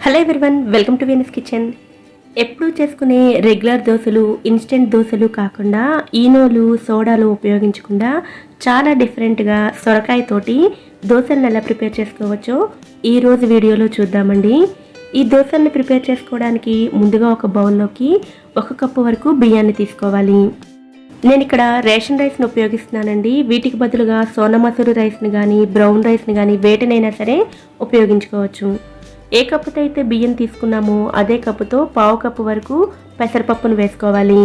Hello everyone, welcome to Venus kitchen. ఎప్పుడు చేసుకునే regular దోశలు, ఇన్స్టెంట్ దోశలు కాకుండా ఈనోలు, సోడాలు ఉపయోగించకుండా చాలా డిఫరెంట్గా సొరకాయతోటి దోశలను ఎలా ప్రిపేర్ చేసుకోవచ్చో ఈరోజు వీడియోలో చూద్దామండి. ఈ దోశలను ప్రిపేర్ చేసుకోవడానికి ముందుగా ఒక బౌల్లోకి 1 కప్పు వరకు బియ్యాన్ని తీసుకోవాలి. నేను ఇక్కడ రేషన్ రైస్ని ఉపయోగిస్తున్నానండి. వీటికి బదులుగా సోనా మసూరి రైస్ని కానీ, బ్రౌన్ రైస్ని కానీ వేటినైనా సరే ఉపయోగించుకోవచ్చు. ఏ కప్పుతో అయితే బియ్యం తీసుకున్నామో అదే కప్పుతో 1/2 కప్పు వరకు పెసరపప్పును వేసుకోవాలి.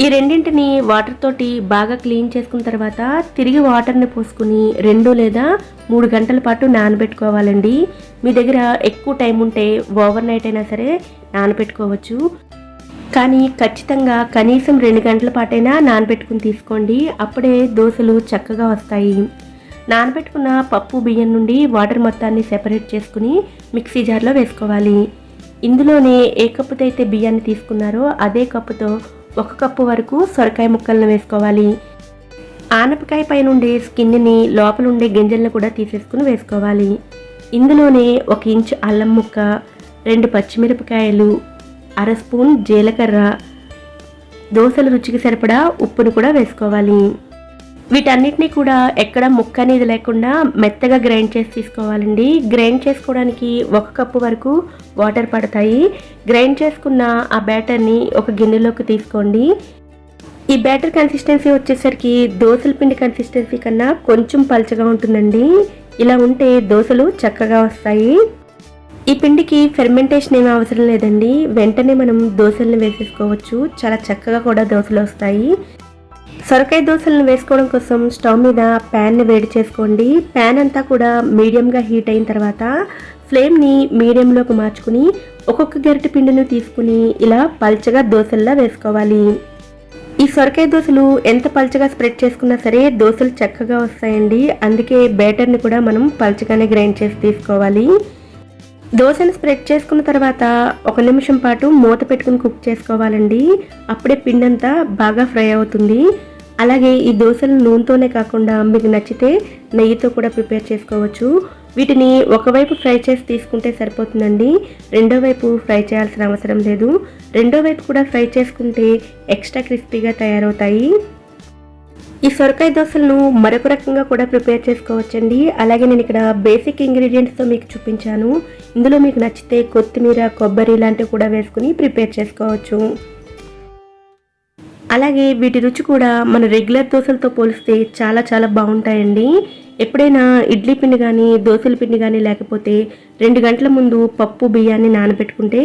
ఈ రెండింటిని వాటర్ తోటి బాగా క్లీన్ చేసుకున్న తర్వాత తిరిగి వాటర్ని పోసుకుని 2 లేదా 3 గంటల పాటు నానబెట్టుకోవాలండి. మీ దగ్గర ఎక్కువ టైం ఉంటే ఓవర్ నైట్ అయినా సరే నానబెట్టుకోవచ్చు. కానీ ఖచ్చితంగా కనీసం 2 గంటల పాటైనా నానబెట్టుకుని తీసుకోండి. అప్పుడే దోశలు చక్కగా వస్తాయి. నానబెట్టుకున్న పప్పు బియ్యం నుండి వాటర్ మొత్తాన్ని సెపరేట్ చేసుకుని మిక్సీ జార్లో వేసుకోవాలి. ఇందులోనే ఏ కప్పుతో అయితే బియ్యాన్ని తీసుకున్నారో అదే కప్పుతో 1 కప్పు వరకు సొరకాయ ముక్కలను వేసుకోవాలి. ఆనపకాయ పైన ఉండే స్కిన్ని, లోపల ఉండే గింజలను కూడా తీసేసుకుని వేసుకోవాలి. ఇందులోనే 1 ఇంచు అల్లం ముక్క, 2 పచ్చిమిరపకాయలు, 1/2 స్పూన్ జీలకర్ర, దోశల రుచికి సరిపడా ఉప్పును కూడా వేసుకోవాలి. వీటన్నిటినీ కూడా ఎక్కడ ముక్క అనేది లేకుండా మెత్తగా గ్రైండ్ చేసి తీసుకోవాలండి. గ్రైండ్ చేసుకోవడానికి 1 కప్పు వరకు వాటర్ పడతాయి. గ్రైండ్ చేసుకున్న ఆ బ్యాటర్ని ఒక గిన్నెలోకి తీసుకోండి. ఈ బ్యాటర్ కన్సిస్టెన్సీ వచ్చేసరికి దోశల పిండి కన్సిస్టెన్సీ కన్నా కొంచెం పల్చగా ఉంటుందండి. ఇలా ఉంటే దోశలు చక్కగా వస్తాయి. ఈ పిండికి ఫెర్మెంటేషన్ ఏమీ అవసరం లేదండి. వెంటనే మనం దోశలను వేసేసుకోవచ్చు. చాలా చక్కగా కూడా దోశలు వస్తాయి. సొరకాయ దోశలను వేసుకోవడం కోసం స్టవ్ మీద ప్యాన్ని వేడి చేసుకోండి. ప్యాన్ అంతా కూడా మీడియంగా హీట్ అయిన తర్వాత ఫ్లేమ్ని మీడియంలోకి మార్చుకుని ఒక్కొక్క గరిటె పిండిని తీసుకుని ఇలా పల్చగా దోశల్లా వేసుకోవాలి. ఈ సొరకాయ దోశలు ఎంత పల్చగా స్ప్రెడ్ చేసుకున్నా సరే దోశలు చక్కగా వస్తాయండి. అందుకే బ్యాటర్ని కూడా మనం పల్చగానే గ్రైండ్ చేసి తీసుకోవాలి. దోశను స్ప్రెడ్ చేసుకున్న తర్వాత 1 నిమిషం పాటు మూత పెట్టుకుని కుక్ చేసుకోవాలండి. అప్పుడే పిండి అంతా బాగా ఫ్రై అవుతుంది. అలాగే ఈ దోశలు నూనెతోనే కాకుండా మీకు నచ్చితే నెయ్యితో కూడా ప్రిపేర్ చేసుకోవచ్చు. వీటిని ఒకవైపు ఫ్రై చేసి తీసుకుంటే సరిపోతుందండి. రెండో వైపు ఫ్రై చేయాల్సిన అవసరం లేదు. రెండో వైపు కూడా ఫ్రై చేసుకుంటే ఎక్స్ట్రా క్రిస్పీగా తయారవుతాయి. ఈ సొరకాయ దోశలను మరొక రకంగా కూడా ప్రిపేర్ చేసుకోవచ్చండి. అలాగే నేను ఇక్కడ బేసిక్ ఇంగ్రీడియంట్స్తో మీకు చూపించాను. ఇందులో మీకు నచ్చితే కొత్తిమీర, కొబ్బరి ఇలాంటివి కూడా వేసుకుని ప్రిపేర్ చేసుకోవచ్చు. అలాగే వీటి రుచి కూడా మన రెగ్యులర్ దోశలతో పోలిస్తే చాలా చాలా బాగుంటాయండి. ఎప్పుడైనా ఇడ్లీ పిండి కానీ, దోశల పిండి కానీ లేకపోతే 2 గంటల ముందు పప్పు బియ్యాన్ని నానబెట్టుకుంటే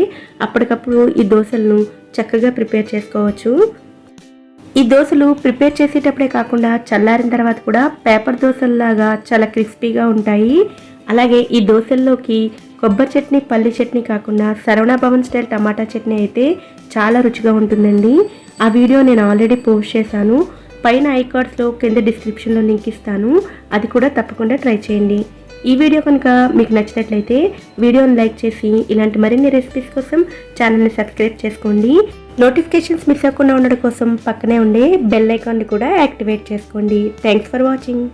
అప్పటికప్పుడు ఈ దోశలను చక్కగా ప్రిపేర్ చేసుకోవచ్చు. ఈ దోశలు ప్రిపేర్ చేసేటప్పుడే కాకుండా చల్లారిన తర్వాత కూడా పేపర్ దోశల్లాగా చాలా క్రిస్పీగా ఉంటాయి. అలాగే ఈ దోశల్లోకి కొబ్బరి చట్నీ, పల్లి చట్నీ కాకుండా సరవణ భవన్ స్టైల్ టమాటా చట్నీ అయితే చాలా రుచిగా ఉంటుందండి. ఆ వీడియో నేను ఆల్రెడీ పోస్ట్ చేశాను. పైన ఐకార్డ్స్లో, కింద డిస్క్రిప్షన్లో లింక్ ఇస్తాను. అది కూడా తప్పకుండా ట్రై చేయండి. ఈ వీడియో కనుక మీకు నచ్చినట్లయితే వీడియోని లైక్ చేసి ఇలాంటి మరిన్ని రెసిపీస్ కోసం ఛానల్ని సబ్స్క్రైబ్ చేసుకోండి. నోటిఫికేషన్స్ మిస్ అవ్వకుండా ఉండడం కోసం పక్కనే ఉండే బెల్ ఐకాన్ని కూడా యాక్టివేట్ చేసుకోండి. Thanks for watching.